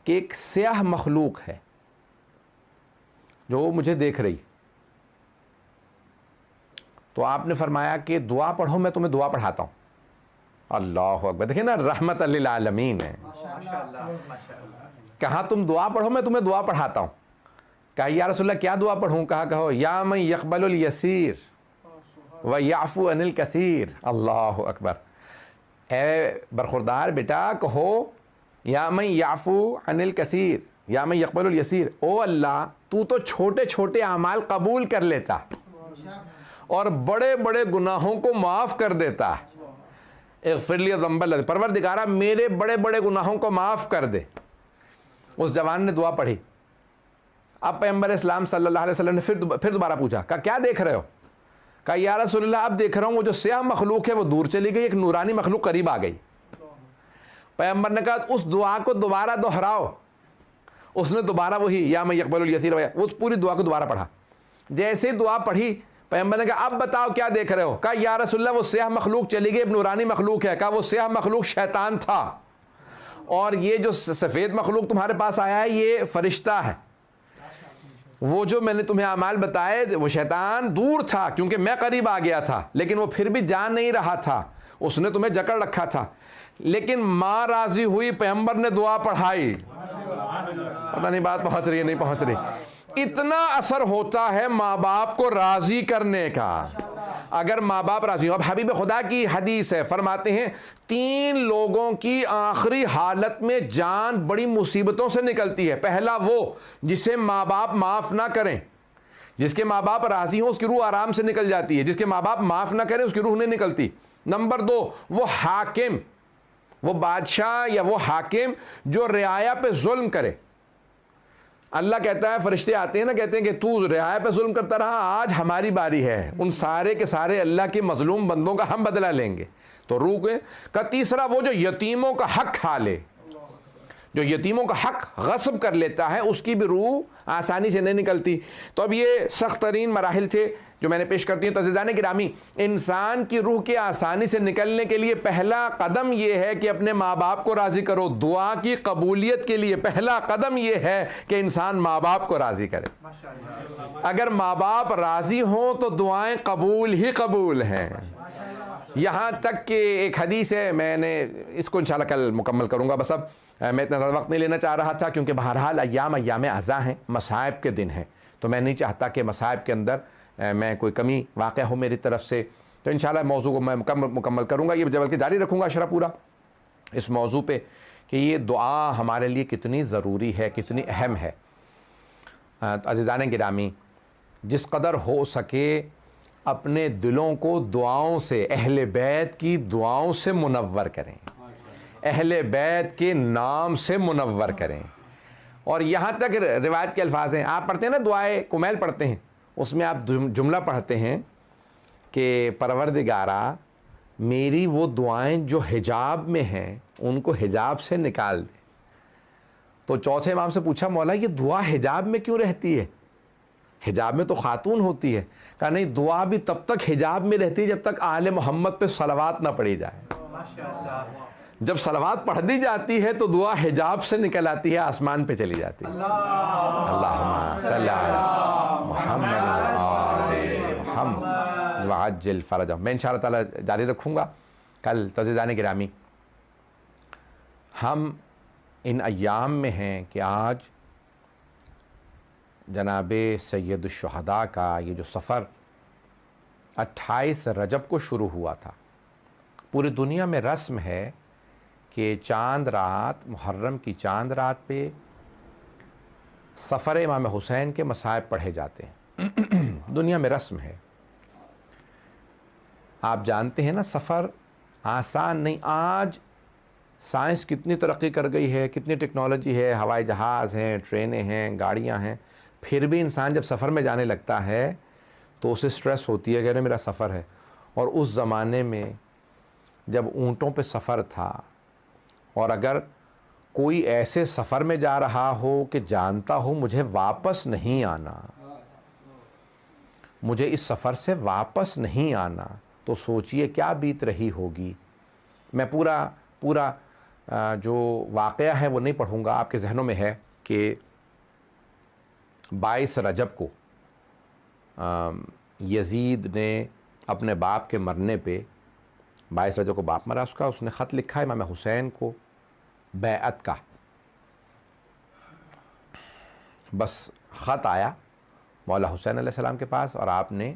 कि एक स्याह मखलूक है जो मुझे देख रही। तो आपने फरमाया कि दुआ पढ़ो, मैं तुम्हें दुआ पढ़ाता हूं। अल्लाह अकबर, देखिए ना रहमत लिल आलमीन है। कहा तुम दुआ पढ़ो, मैं तुम्हें दुआ पढ़ाता हूं। कहा या रसूलल्लाह क्या दुआ पढ़ूं? कहा कहो या मन यक़बलुल यसीर व याफ़ू अनिल कसीर। अल्लाह अकबर, ए बरखुरदार बेटा कहो या मन याफ़ू अनिल कसीर या मन यक़बलुल यसीर। ओ अल्लाह तू तो छोटे छोटे अमाल कबूल कर लेता और बड़े बड़े गुनाहों को माफ़ कर देता। इग़फ़िरली ज़ंबल, परवरदिगारा मेरे बड़े बड़े गुनाहों को माफ़ कर दे। उस जवान ने दुआ पढ़ी। अब पैगंबर इस्लाम सल्लल्लाहु अलैहि वसल्लम ने फिर दोबारा पूछा, कहा क्या देख रहे हो? कहा या रसूलल्लाह अब देख रहा हूँ वो जो स्याह मखलूक है वो दूर चली गई, एक नूरानी मखलूक करीब आ गई। पैगंबर ने कहा उस दुआ को दोबारा दोहराओ। उसने दोबारा वही या मैं यक़बलुल यसीर, उस पूरी दुआ को दोबारा पढ़ा। जैसे दुआ पढ़ी पैगंबर ने कहा अब बताओ क्या देख रहे हो? कहा या रसूलल्लाह वो स्याह मखलूक चली गई, नूरानी मखलूक है। कहा वो स्याह मखलूक शैतान था, और ये जो सफ़ेद मखलूक तुम्हारे पास आया है ये फरिश्ता है। वो जो मैंने तुम्हें अमाल बताए वो शैतान दूर था, क्योंकि मैं करीब आ गया था, लेकिन वो फिर भी जान नहीं रहा था, उसने तुम्हें जकड़ रखा था। लेकिन माँ राजी हुई, पैगंबर ने दुआ पढ़ाई। पता नहीं बात पहुंच रही है नहीं पहुंच रही। इतना असर होता है माँ बाप को राजी करने का, अगर माँ बाप राजी हो। अब हबीब खुदा की हदीस है, फरमाते हैं 3 लोगों की आखिरी हालत में जान बड़ी मुसीबतों से निकलती है। पहला वो जिसे माँ बाप माफ़ ना करें, जिसके माँ बाप राजी हो उसकी रूह आराम से निकल जाती है, जिसके माँ बाप माफ़ ना करें उसकी रूह नहीं निकलती। नंबर 2 वो हाकिम, वो बादशाह या वो हाकिम जो रियाया पे जुल्म करे। अल्लाह कहता है, फरिश्ते आते हैं ना, कहते हैं कि तू रियाया पे जुल्म करता रहा, आज हमारी बारी है, उन सारे के सारे अल्लाह के मजलूम बंदों का हम बदला लेंगे। तो रूह का तीसरा वो जो यतीमों का हक खा ले, जो यतीमों का हक गस्ब कर लेता है, उसकी भी रूह आसानी से नहीं निकलती। तो अब ये सख्त तरीन मराहिल थे जो मैंने पेश करती हूँ। तो अज़ीज़ान गिरामी, इंसान की रूह के आसानी से निकलने के लिए पहला कदम ये है कि अपने माँ बाप को राज़ी करो। दुआ की कबूलियत के लिए पहला कदम ये है कि इंसान माँ बाप को राज़ी करे। अगर माँ बाप राज़ी हों तो दुआएं कबूल ही कबूल हैं। यहाँ तक कि एक हदीस है, मैंने इसको इंशाल्लाह कल मुकम्मल करूँगा। बस अब मैं इतना ज़्यादा वक्त नहीं लेना चाह रहा था, क्योंकि बहरहाल अय्याम अज़ा हैं, मसाइब के दिन हैं, तो मैं नहीं चाहता कि मसाइब के अंदर मैं कोई कमी वाक़ हो मेरी तरफ से। तो इंशाल्लाह मौजू को मैं मुकम्मल करूँगा, ये बल्कि जारी रखूँगा अशरा पूरा इस मौजू पे कि ये दुआ हमारे लिए कितनी ज़रूरी है, कितनी अहम है। तो अज़ीज़ान गिरामी, जिस कदर हो सके अपने दिलों को दुआओं से, अहले बैत की दुआओं से मुनव्वर करें, अहले बैत के नाम से मुनव्वर करें। और यहाँ तक रिवायत के अल्फाज हैं, आप पढ़ते हैं ना दुआए कुमैल पढ़ते हैं, उसमें आप जुमला पढ़ते हैं कि परवरदिगारा मेरी वो दुआएं जो हिजाब में हैं उनको हिजाब से निकाल दे। तो चौथे इमाम से पूछा, मौला ये दुआ हिजाब में क्यों रहती है? हिजाब में तो खातून होती है। कहा नहीं, दुआ भी तब तक हिजाब में रहती है जब तक आले मोहम्मद पे सलावात ना पढ़ी जाए। जब सलावात पढ़ दी जाती है तो दुआ हिजाब से निकल आती है, आसमान पे चली जाती है। अल्लाहुम्मा सल्ली अला मुहम्मद व आले मुहम्मद वअज्जिल फरजहum। मैं इंशाअल्लाह ताला जारी रखूँगा कल। तो अज़ीज़ान गिरामी, हम इन अय्याम में हैं कि आज जनाबे सैयदुश्शुहदा का ये जो सफ़र 28 रजब को शुरू हुआ था, पूरी दुनिया में रस्म है कि चांद रात, मुहर्रम की चांद रात पे सफ़र इमाम हुसैन के मसाइब पढ़े जाते हैं। दुनिया में रस्म है। आप जानते हैं ना, सफ़र आसान नहीं। आज साइंस कितनी तरक्की कर गई है, कितनी टेक्नोलॉजी है, हवाई जहाज़ हैं, ट्रेनें हैं, गाड़ियां हैं, फिर भी इंसान जब सफ़र में जाने लगता है तो उसे स्ट्रेस होती है कि अरे मेरा सफ़र है। और उस ज़माने में जब ऊँटों पे सफ़र था, और अगर कोई ऐसे सफ़र में जा रहा हो कि जानता हो मुझे वापस नहीं आना, मुझे इस सफ़र से वापस नहीं आना, तो सोचिए क्या बीत रही होगी। मैं पूरा जो वाक़या है वो नहीं पढ़ूँगा, आपके जहनों में है कि 22 रजब को यजीद ने अपने बाप के मरने पे, 22 रजब को बाप मरा उसका, उसने ख़त लिखा है इमाम हुसैन को बैअत का। बस ख़त आया मौला हुसैन अलैहिस्सलाम के पास, और आपने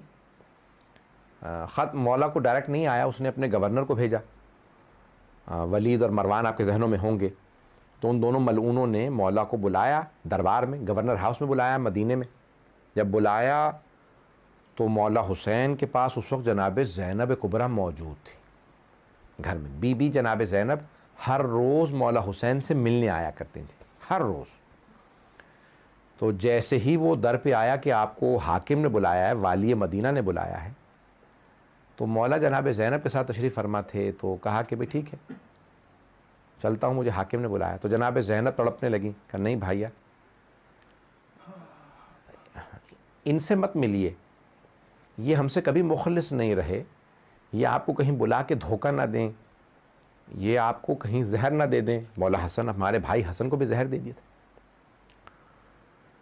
ख़त मौला को डायरेक्ट नहीं आया, उसने अपने गवर्नर को भेजा। वलीद और मरवान आपके जहनों में होंगे। तो उन दोनों मलऊनों ने मौला को बुलाया दरबार में, गवर्नर हाउस में बुलाया मदीने में। जब बुलाया तो मौला हुसैन के पास उस वक्त जनाब ज़ैनब कुबरा मौजूद थी घर में। बीबी जनाब ज़ैनब हर रोज़ मौला हुसैन से मिलने आया करती थी, हर रोज़। तो जैसे ही वो दर पे आया कि आपको हाकिम ने बुलाया है, वाली मदीना ने बुलाया है, तो मौला जनाब ज़ैनब के साथ तशरीफ़ फरमा थे। तो कहा कि भाई ठीक है चलता हूँ, मुझे हाकिम ने बुलाया। तो जनाब ज़ैनब तड़पने लगी, कहा नहीं भैया इनसे मत मिलिए, ये हमसे कभी मुखलिस नहीं रहे, ये आपको कहीं बुला के धोखा ना दें, ये आपको कहीं जहर ना दे दें। मौला हसन, हमारे भाई हसन को भी जहर दे दिया था,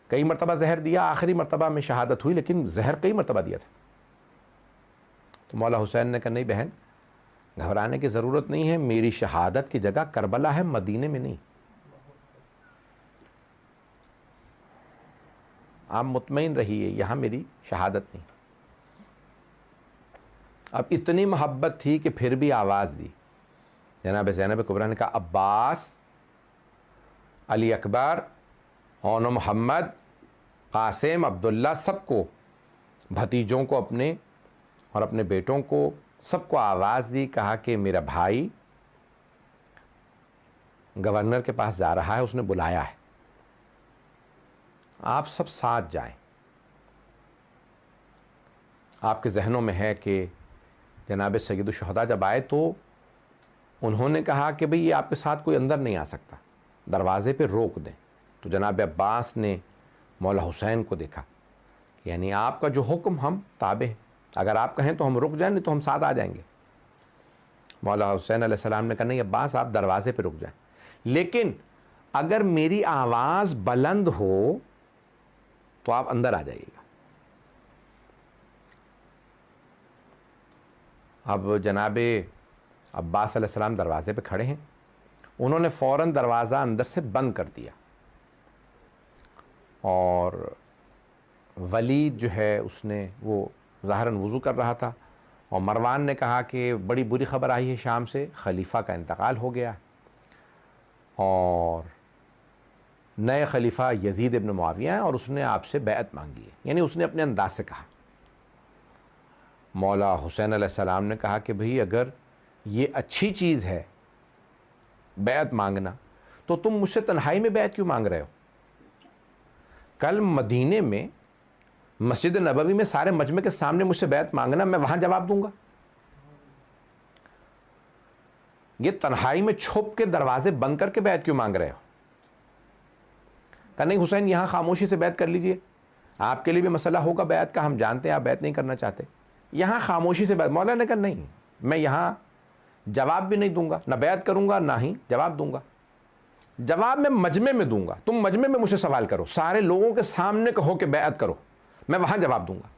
कई मरतबा जहर दिया, आखिरी मरतबा में शहादत हुई, लेकिन जहर कई मरतबा दिया था। तो मौला हुसैन ने कहा नहीं बहन, घबराने की ज़रूरत नहीं है, मेरी शहादत की जगह करबला है, मदीने में नहीं। आप मुतमईन रहिए, यहाँ मेरी शहादत नहीं। अब इतनी मोहब्बत थी कि फिर भी आवाज़ दी। जनाब ज़ैनब कुबरा ने कहा अब्बास, अली अकबर, ओन मोहम्मद, कासिम, अब्दुल्ला, सबको, भतीजों को अपने और अपने बेटों को, सबको आवाज़ दी। कहा कि मेरा भाई गवर्नर के पास जा रहा है, उसने बुलाया है, आप सब साथ जाएं। आपके जहनों में है कि जनाब सैयद शुहदा जब आए तो उन्होंने कहा कि भाई ये आपके साथ कोई अंदर नहीं आ सकता, दरवाज़े पे रोक दें। तो जनाब अब्बास ने मौला हुसैन को देखा, यानी आपका जो हुक्म हम ताबे हैं, अगर आप कहें तो हम रुक जाएं, नहीं तो हम साथ आ जाएंगे। मौला हुसैन अलैहिस्सलाम ने कहा नहीं अब्बास, आप दरवाज़े पे रुक जाएं, लेकिन अगर मेरी आवाज़ बुलंद हो तो आप अंदर आ जाइएगा। अब जनाब अब्बास अलैहिस्सलाम दरवाज़े पे खड़े हैं, उन्होंने फ़ौरन दरवाज़ा अंदर से बंद कर दिया और वलीद जो है उसने वो ज़ाहिरन वज़ू कर रहा था और मरवान ने कहा कि बड़ी बुरी ख़बर आई है शाम से, खलीफा का इंतकाल हो गया और नए खलीफा यजीद इब्न मुआविया हैं और उसने आपसे बैअत मांगी है। यानी उसने अपने अंदाज से कहा। मौला हुसैन अलैहिस्सलाम ने कहा कि भाई अगर ये अच्छी चीज़ है बैअत मांगना, तो तुम मुझसे तन्हाई में बैअत क्यों मांग रहे हो? कल मदीने में मस्जिद नबवी में सारे मजमे के सामने मुझसे बैअत मांगना, मैं वहाँ जवाब दूंगा। ये तन्हाई में छुप के दरवाजे बंद करके बैअत क्यों मांग रहे हो? कहा नहीं हुसैन, यहाँ खामोशी से बैत कर लीजिए, आपके लिए भी मसला होगा बैत का, हम जानते हैं आप बैत नहीं करना चाहते, यहाँ खामोशी से बैत। मौला ने कहा नहीं, मैं यहाँ जवाब भी नहीं दूंगा, ना बैत करूँगा ना ही जवाब दूंगा। जवाब मैं मजमे में दूंगा, तुम मजमे में मुझसे सवाल करो, सारे लोगों के सामने कहो कि बैत करो, मैं वहाँ जवाब दूंगा।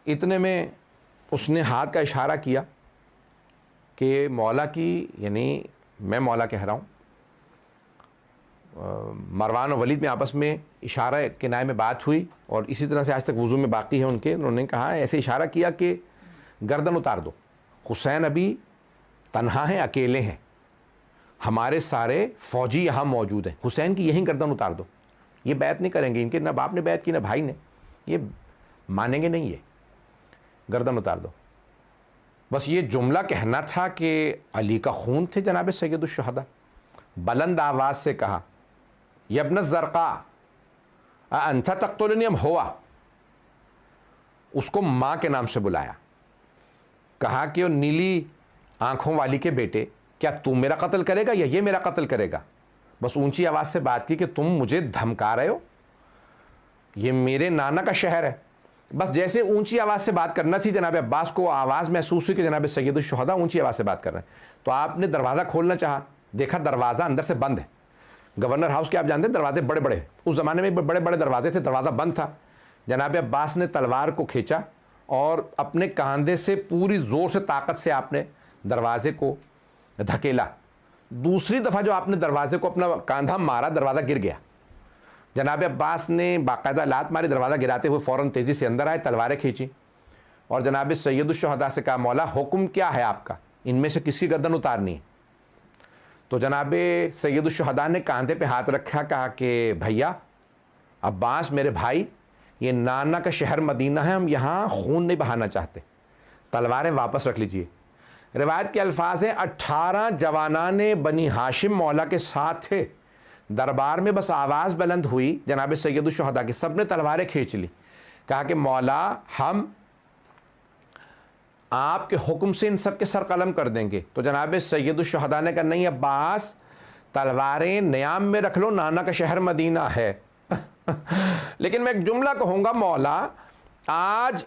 इतने में उसने हाथ का इशारा किया कि मौला की, यानी मैं मौला कह रहा हूँ, मरवान और वलीद में आपस में इशारा किनाए में बात हुई और इसी तरह से आज तक वज़ू में बाकी है उनके। उन्होंने कहा, ऐसे इशारा किया कि गर्दन उतार दो, हुसैन अभी तन्हा हैं, अकेले हैं, हमारे सारे फ़ौजी यहाँ मौजूद हैं, हुसैन की यहीं गर्दन उतार दो। ये बैत नहीं करेंगे, इनके ना बाप ने बैत की ना भाई ने, ये मानेंगे नहीं, ये गर्दन उतार दो। बस ये जुमला कहना था कि अली का खून थे जनाब सैयद शुहदा। बुलंद आवाज़ से कहा, यब्न ज़रक़ा अंता तक़्तुलनी अम हुआ। उसको माँ के नाम से बुलाया, कहा कि वो नीली आंखों वाली के बेटे, क्या तू मेरा कत्ल करेगा या ये मेरा कत्ल करेगा? बस ऊंची आवाज़ से बात की कि तुम मुझे धमका रहे हो, ये मेरे नाना का शहर है। बस जैसे ऊंची आवाज़ से बात करना थी, जनाब अब्बास को आवाज़ महसूस हुई कि जनाब सैयद शुहदा ऊंची आवाज़ से बात कर रहे हैं, तो आपने दरवाज़ा खोलना चाहा, देखा दरवाज़ा अंदर से बंद है। गवर्नर हाउस के आप जानते हैं दरवाजे बड़े बड़े, उस ज़माने में बड़े बड़े दरवाजे थे, दरवाज़ा बंद था। जनाब अब्बास ने तलवार को खींचा और अपने कांधे से पूरी ज़ोर से ताकत से आपने दरवाजे को धकेला। दूसरी दफ़ा जो आपने दरवाजे को अपना कांधा मारा, दरवाज़ा गिर गया। जनाब अब्बास ने बाकायदा लात मारी, दरवाज़ा गिराते हुए फ़ौरन तेज़ी से अंदर आए, तलवारें खींची और जनाब सैयद शुहदा से कहा, मौला हुक्म क्या है आपका, इनमें से किसी गर्दन उतारनी है? तो जनाब सैयद शुहदा ने कांधे पे हाथ रखा, कहा कि भैया अब्बास मेरे भाई, ये नाना का शहर मदीना है, हम यहाँ खून नहीं बहाना चाहते, तलवारें वापस रख लीजिए। रिवायत के अल्फाज हैं, 18 जवानाने बनी हाशिम मौला के साथ थे। दरबार में बस आवाज़ बुलंद हुई जनाब सैयद शुहदा की, सब ने तलवारें खींच ली। कहा कि मौला हम आपके हुक्म से इन सब के सर कलम कर देंगे। तो जनाब सैयद शुहदा ने कहा, नहीं अब्बास, तलवारें न्याम में रख लो, नाना का शहर मदीना है। लेकिन मैं एक जुमला कहूँगा, मौला आज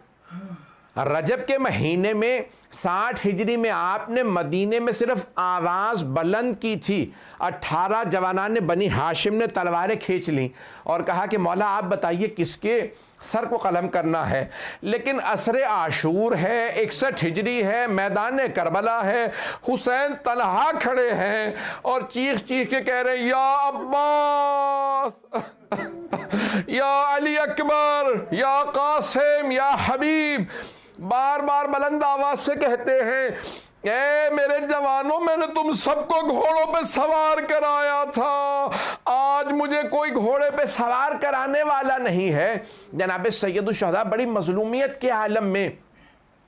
रजब के महीने में 60 हिजरी में आपने मदीने में सिर्फ आवाज़ बुलंद की थी, 18 जवानान ने बनी हाशिम ने तलवारें खींच लीं और कहा कि मौला आप बताइए किसके सर को कलम करना है। लेकिन असर आशूर है, 61 हिजरी है, मैदान करबला है, हुसैन तन्हा खड़े हैं और चीख चीख के कह रहे हैं या अब्बास या अली अकबर या कासिम या हबीब, बार बार बुलंद आवाज से कहते हैं ए मेरे जवानों, मैंने तुम सबको घोड़ों पे सवार कराया था, आज मुझे कोई घोड़े पे सवार कराने वाला नहीं है। जनाब सैयदुल शुहदा बड़ी मजलूमियत के आलम में,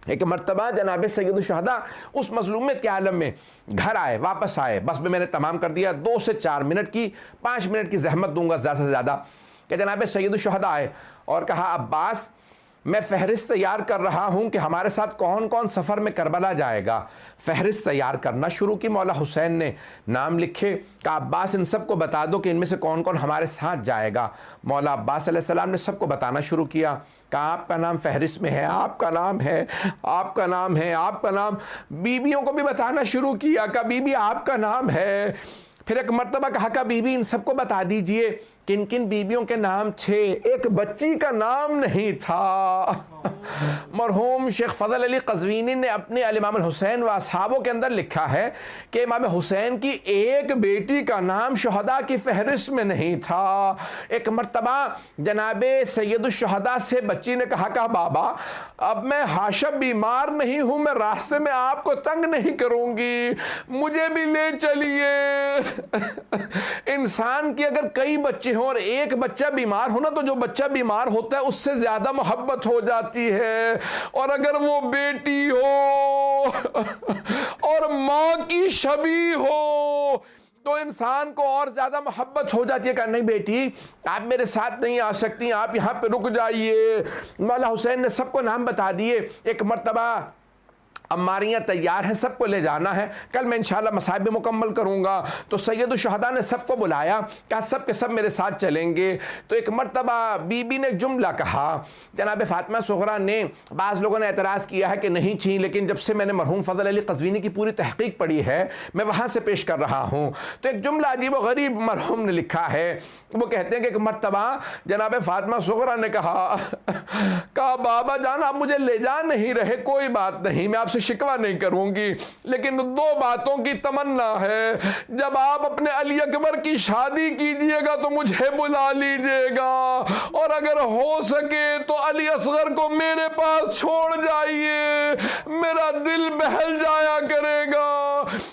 एक मर्तबा जनाब सैयदुल शुहदा उस मजलूमियत के आलम में घर आए, वापस आए, बस में मैंने तमाम कर दिया, 2 से 4 मिनट की, 5 मिनट की जहमत दूंगा ज़्यादा से ज़्यादा, कि जनाब सैयदुल शुहदा आए और कहा अब्बास मैं फहरिस्त तैयार कर रहा हूं कि हमारे साथ कौन कौन सफ़र में करबला जाएगा। फहरिस्त तैयार करना शुरू की, मौला हुसैन ने नाम लिखे, कहा अब्बास इन सबको बता दो कि इनमें से कौन कौन हमारे साथ जाएगा। मौला अब्बास अलैहिस्सलाम ने सबको बताना शुरू किया, कहा आपका नाम फहरिस्त में है, आपका नाम है, आपका नाम है, आपका नाम। बीबियों को भी बताना शुरू किया, कहा बीबी आपका नाम है। फिर एक मर्तबा कहा का बीबी इन सबको बता दीजिए किन किन बीबियों के नाम थे, एक बच्ची का नाम नहीं था। मरहूम शेख फजल अली कज़वीनी ने अपने इमाम हुसैन व असहाबों के अंदर लिखा है कि इमाम हुसैन की एक बेटी का नाम शुहदा की फहरिस्त में नहीं था। एक मर्तबा जनाबे सैयदुल शुहदा से बच्ची ने कहा कि बाबा अब मैं हाशा बीमार नहीं हूँ, मैं रास्ते में आपको तंग नहीं करूँगी, मुझे भी ले चलिए। इंसान की अगर कई बच्चे हों और एक बच्चा बीमार हो ना, तो जो बच्चा बीमार होता है उससे ज्यादा मोहब्बत हो जाती है, और अगर वो बेटी हो और माँ की शबी हो तो इंसान को और ज्यादा मोहब्बत हो जाती है। कहा नहीं बेटी आप मेरे साथ नहीं आ सकती, आप यहाँ पे रुक जाइए। मौला हुसैन ने सबको नाम बता दिए। एक मर्तबा अम्मारियाँ तैयार हैं, सबको ले जाना है, कल मैं इंशाल्लाह मसाइब मुकम्मल करूँगा। तो सैयदुल शुहदा ने सबको बुलाया, कहा सब के सब मेरे साथ चलेंगे। तो एक मर्तबा बीबी ने जुमला कहा, जनाब फ़ातिमा सुगरा ने, बाज़ लोगों ने एतराज़ किया है कि नहीं छी, लेकिन जब से मैंने मरहूम फजल अली कज़वीनी की पूरी तहक़ीक़ पढ़ी है मैं वहाँ से पेश कर रहा हूँ। तो एक जुमला अजीब व गरीब मरहूम ने लिखा है, वो कहते हैं कि एक मर्तबा जनाब फ़ातिमा सुगरा ने कहा बाबा जान आप मुझे ले जा नहीं रहे, कोई बात नहीं, मैं आपसे शिकवा नहीं करूंगी, लेकिन 2 बातों की तमन्ना है, जब आप अपने अली अकबर की शादी कीजिएगा तो मुझे बुला लीजिएगा, और अगर हो सके तो अली असगर को मेरे पास छोड़ जाइए, मेरा दिल बहल जाया करेगा,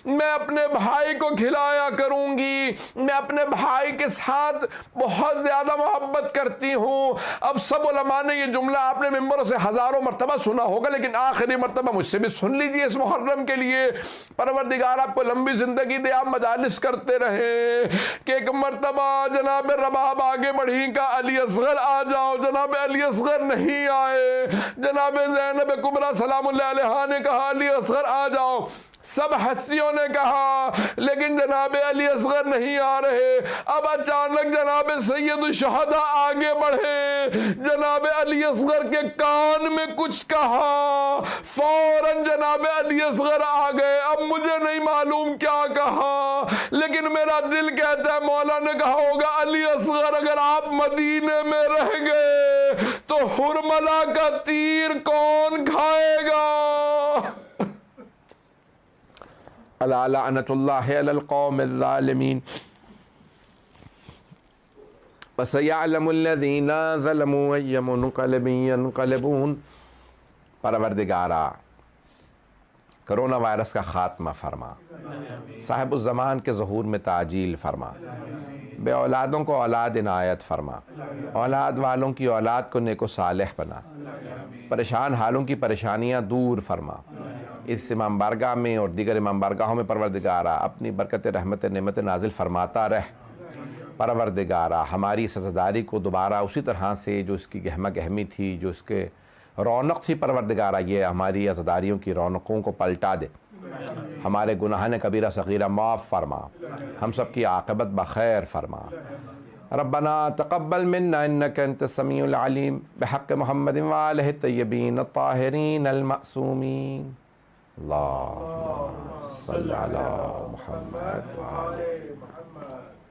मैं अपने भाई को खिलाया करूंगी, मैं अपने भाई के साथ बहुत ज्यादा मोहब्बत करती हूं। अब सब उलमा ने ये जुमला आपने मिंबरों से हजारों मर्तबा सुना होगा, लेकिन आखिरी मर्तबा मुझसे भी सुन लीजिए इस मुहर्रम के लिए। परवरदिगार आपको लंबी जिंदगी दे, आप मजालिस करते रहे। कि एक मर्तबा जनाब रबाब आगे बढ़ी का अली असगर आ जाओ, जनाब अली असगर नहीं आए। जनाब ज़ैनब कुबरा सलामुल्लाह अलैहा ने कहा अली असगर आ जाओ, सब हस्तियों ने कहा, लेकिन जनाब अली असगर नहीं आ रहे। अब अचानक जनाब सैयदुल शुहदा आगे बढ़े, जनाब अली असगर के कान में कुछ कहा, फौरन जनाब अली असगर आ गए। अब मुझे नहीं मालूम क्या कहा, लेकिन मेरा दिल कहता है मौला ने कहा होगा अली असगर अगर आप मदीने में रह गए तो हुरमला का तीर कौन खाएगा। अला लअनतुल्लाहि अलल कौमिल ज़ालिमीन वसयअलमुल्लज़ीना ज़लमू अय्य मुनक़लिबिन यनक़लिबून। परवरदिगारा कोरोना वायरस का ख़ात्मा फरमा, साहिबुज़ ज़मान के ज़हूर में ताजील फरमा, बे औलादों को औलाद इनायत फरमा, औलाद वालों की औलाद को नेको सालेह बना, परेशान हालों की परेशानियाँ दूर फरमा। इस इमाम बारगाह में और दीगर इमाम बारगाहों में परवरदिगारा अपनी बरकत रहमत नेमत नाजिल फरमाता रह। परवरदिगारा हमारी सज़ादारी को दोबारा उसी तरह से जो इसकी गहमा गहमी थी, जो इसके रौनक थी, परवरदिगारा ये हमारी अज़ादारियों की रौनकों को पलटा दे। हमारे गुनाहान कबीरा सग़ीरा माफ़ फरमा, हम सब की आक़िबत बख़ैर फरमा। रब्बना तक़ब्बल मिन्ना इन्नका अंतस समीउल अलीम बिहक़्क़ि मुहम्मद व आलिहि तय्यबीन अत्ताहिरीन अल मअसूमीन। अल्लाहुम्मा सल्लि अला मुहम्मद व आले मुहम्मद।